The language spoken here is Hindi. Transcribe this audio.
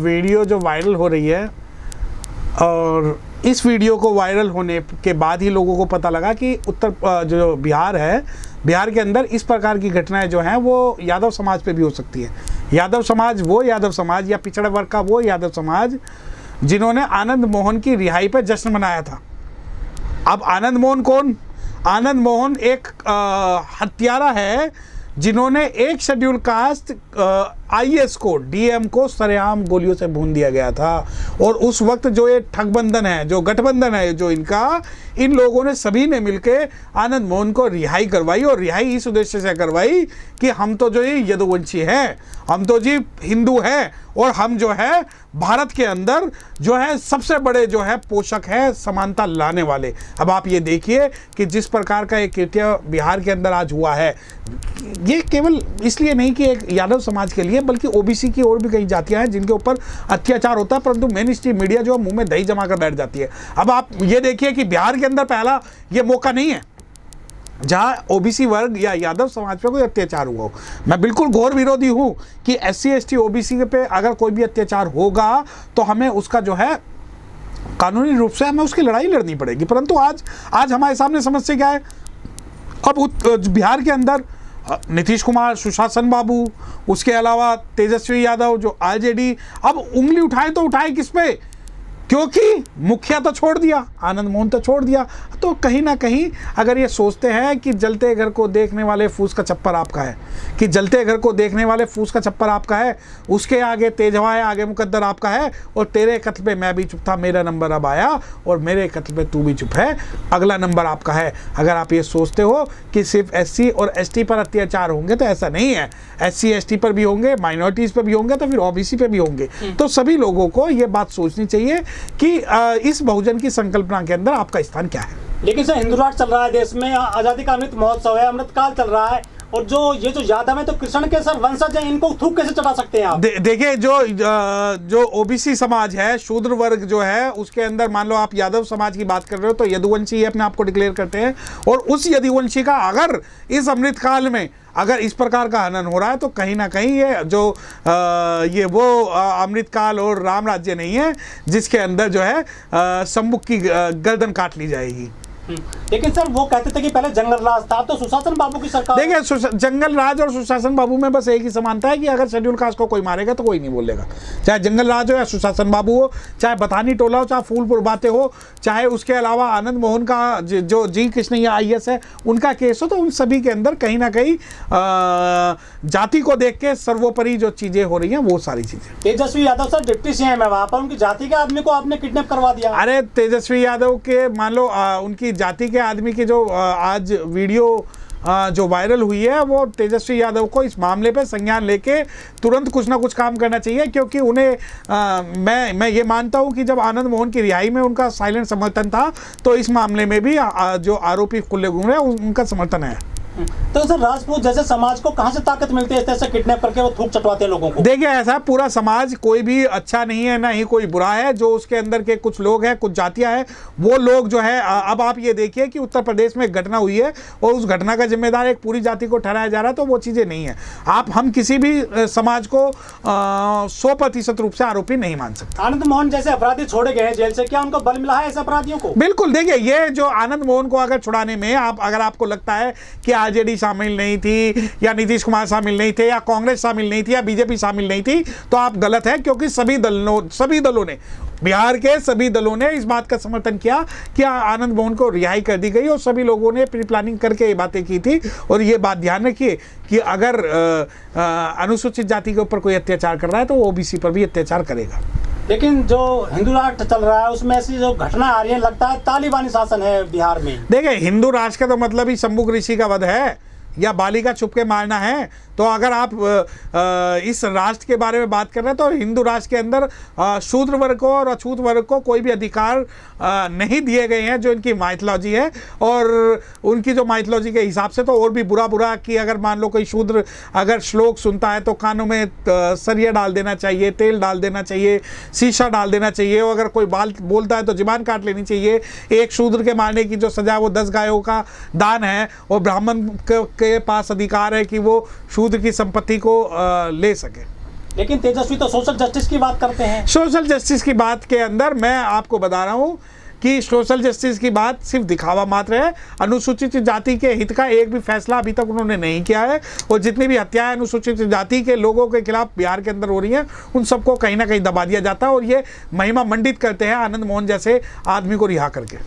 वीडियो जो वायरल हो रही है, और इस वीडियो को वायरल होने के बाद ही लोगों को पता लगा कि जो बिहार है, बिहार के अंदर इस प्रकार की घटनाएं जो हैं वो यादव समाज पे भी हो सकती है। यादव समाज, वो यादव समाज या पिछड़ा वर्ग का वो यादव समाज जिन्होंने आनंद मोहन की रिहाई पर जश्न मनाया था। अब आनंद मोहन कौन? आनंद मोहन एक हत्यारा है जिन्होंने एक शेड्यूल कास्ट आईएएस को, डीएम को सरेआम गोलियों से भून दिया गया था। और उस वक्त जो ये ठगबंधन है, जो गठबंधन है जो इनका, इन लोगों ने सभी ने मिलकर आनंद मोहन को रिहाई करवाई। और रिहाई इस उद्देश्य से करवाई कि हम तो जो ये यदुवंशी हैं, हम तो जी हिंदू हैं, और हम जो है भारत के अंदर जो है सबसे बड़े जो है पोषक है समानता लाने वाले। अब आप ये देखिए कि जिस प्रकार का एक कृत्य बिहार के अंदर आज हुआ है, ये केवल इसलिए नहीं कि एक यादव समाज के लिए, बल्कि ओबीसी की और भी कई जातियां हैं जिनके ऊपर अत्याचार होता है, परंतु मेन स्ट्रीम मीडिया जो मुंह में दही जमा कर बैठ जाती है। अब आप ये देखिए कि बिहार के अंदर पहला ये मौका नहीं है जहां ओबीसी वर्ग या यादव समाज पे कोई अत्याचार हुआ हो। मैं बिल्कुल घोर विरोधी हूं कि एससी एसटी ओबीसी पे अगर कोई भी अत्याचार होगा तो हमें उसका जो है कानूनी रूप से हमें उसकी लड़ाई लड़नी पड़ेगी। परंतु आज हमारे सामने समस्या क्या है? अब बिहार के अंदर नीतीश कुमार, सुशासन बाबू, उसके अलावा तेजस्वी यादव जो आरजेडी, अब उंगली उठाए तो उठाए किस पे? क्योंकि मुखिया तो छोड़ दिया, आनंद मोहन तो छोड़ दिया। तो कहीं ना कहीं अगर ये सोचते हैं कि जलते घर को देखने वाले फूस का छप्पर आपका है, कि जलते घर को देखने वाले फूस का छप्पर आपका है, उसके आगे तेज हवाएं, आगे मुकद्दर आपका है, और तेरे कत्ल पे मैं भी चुप था, मेरा नंबर अब आया, और मेरे कत्ल पे तू भी चुप है, अगला नंबर आपका है। अगर आप ये सोचते हो कि सिर्फ एससी और एसटी पर अत्याचार होंगे तो ऐसा नहीं है। एससी एसटी पर भी होंगे, माइनॉरिटीज़ पर भी होंगे, तो फिर ओबीसी पे भी होंगे। तो सभी लोगों को ये बात सोचनी चाहिए कि इस बहुजन की संकल्पना के अंदर आपका स्थान क्या है। लेकिन सर, हिंदू राष्ट्र चल रहा है देश में, आजादी का अमृत महोत्सव है, अमृतकाल चल रहा है, और जो यादव है तो कृष्ण के सर वंशज हैं, इनको थूक कैसे चढ़ा सकते हैं आप? देखिए जो ओबीसी समाज है, शूद्र वर्ग जो है, उसके अंदर मान लो आप यादव समाज की बात कर रहे हो तो यदुवंशी अपने आप को डिक्लेयर करते हैं, और उस यदुवंशी का अगर इस अमृत काल में अगर इस प्रकार का हनन हो रहा है तो कहीं ना कहीं ये वो अमृत काल और राम राज्य नहीं है जिसके अंदर जो है सम्मुख की गर्दन काट ली जाएगी। लेकिन सर वो कहते थे कि पहले जंगल राज था, तो सुशासन बाबू की सरकार। देखिए, जंगल राज और सुशासन बाबू में बस एक ही समानता है कि अगर शेड्यूल कास्ट को कोई मारेगा तो कोई नहीं बोलेगा, चाहे जंगल राज हो या सुशासन बाबू हो, चाहे बथानी टोला हो, चाहे फूलपुर बातें हो, चाहे उसके अलावा आनंद मोहन का जो जी कृष्णैया आईएएस है उनका केस हो, तो उन सभी के अंदर कहीं ना कहीं जाति को देख के सर्वोपरि जो चीजें हो रही हैं वो सारी चीजें। Tejashwi Yadav sir deputy CM है, वहां पर उनकी जाति के आदमी को आपने किडनैप करवा दिया। अरे तेजस्वी यादव के मान लो उनकी जाति के आदमी की जो आज वीडियो जो वायरल हुई है, वो तेजस्वी यादव को इस मामले पे संज्ञान लेके तुरंत कुछ ना कुछ काम करना चाहिए, क्योंकि उन्हें मैं ये मानता हूँ कि जब आनंद मोहन की रिहाई में उनका साइलेंट समर्थन था, तो इस मामले में भी जो आरोपी खुले घूम रहे हैं उनका समर्थन है। तो सर राजपूत जैसे समाज को कहां से ताकत मिलती है इस तरह से किडनैप करके वो थूक चटवाते हैं लोगों को? देखिए, ऐसा पूरा समाज कोई भी अच्छा नहीं है, ना ही कोई बुरा है। जो उसके अंदर के कुछ लोग हैं, कुछ जातियां हैं, वो लोग जो है, अब आप ये देखिए कि उत्तर प्रदेश में एक घटना हुई है और उस घटना का जिम्मेदार एक पूरी जाति को ठहराया जा रहा है, तो वो चीज़ें नहीं है। हम किसी भी समाज को 100% रूप से आरोपी नहीं मान सकते। आनंद मोहन जैसे अपराधी छोड़े गए हैं जेल से, क्या उनको बल मिला है ऐसे अपराधियों को? बिल्कुल। देखिए, ये जो आनंद मोहन को अगर छुड़ाने में अगर आपको लगता है कि आरजेडी शामिल नहीं थी, या नीतीश कुमार शामिल नहीं थे, या कांग्रेस शामिल नहीं थी, या बीजेपी शामिल नहीं थी, तो आप गलत है, क्योंकि सभी दलों ने, बिहार के सभी दलों ने इस बात का समर्थन किया कि आनंद मोहन को रिहाई कर दी गई, और सभी लोगों ने प्री प्लानिंग करके ये बातें की थी। और ये बात ध्यान रखिए कि अगर अनुसूचित जाति के ऊपर कोई अत्याचार कर रहा है तो वो ओबीसी पर भी अत्याचार करेगा। लेकिन जो हिंदू राष्ट्र चल रहा है उसमें ऐसी जो घटना आ रही है, लगता है तालिबानी शासन है बिहार में। देखिए, हिंदू राष्ट्र का तो मतलब ही शंभुक ऋषि का वध है या बाली का छुप के मारना है। तो अगर आप इस राष्ट्र के बारे में बात कर रहे हैं तो हिंदू राष्ट्र के अंदर शूद्र वर्ग को और अछूत वर्ग को कोई भी अधिकार नहीं दिए गए हैं, जो इनकी माइथोलॉजी है। और उनकी जो माइथोलॉजी के हिसाब से तो और भी बुरा कि अगर मान लो कोई शूद्र अगर श्लोक सुनता है तो कानों में सरिया डाल देना चाहिए, तेल डाल देना चाहिए, शीशा डाल देना चाहिए, और अगर कोई बाल बोलता है तो जुबान काट लेनी चाहिए। एक शूद्र के मारने की जो सजा वो 10 गायों का दान है, और ब्राह्मण के पास अधिकार है कि वो शूद्र की संपत्ति को ले सके। लेकिन तेजस्वी तो सोशल जस्टिस की बात करते हैं। सोशल जस्टिस की बात के अंदर मैं आपको बता रहा हूं कि सोशल जस्टिस की बात सिर्फ दिखावा मात्र है। अनुसूचित जाति के हित का एक भी फैसला अभी तक उन्होंने नहीं किया है, और जितनी भी हत्याएं अनुसूचित जाति के लोगों के खिलाफ बिहार के अंदर हो रही हैं उन सबको कहीं ना कहीं दबा दिया जाता है, और ये महिमा मंडित करते हैं आनंद मोहन जैसे आदमी को रिहा करके।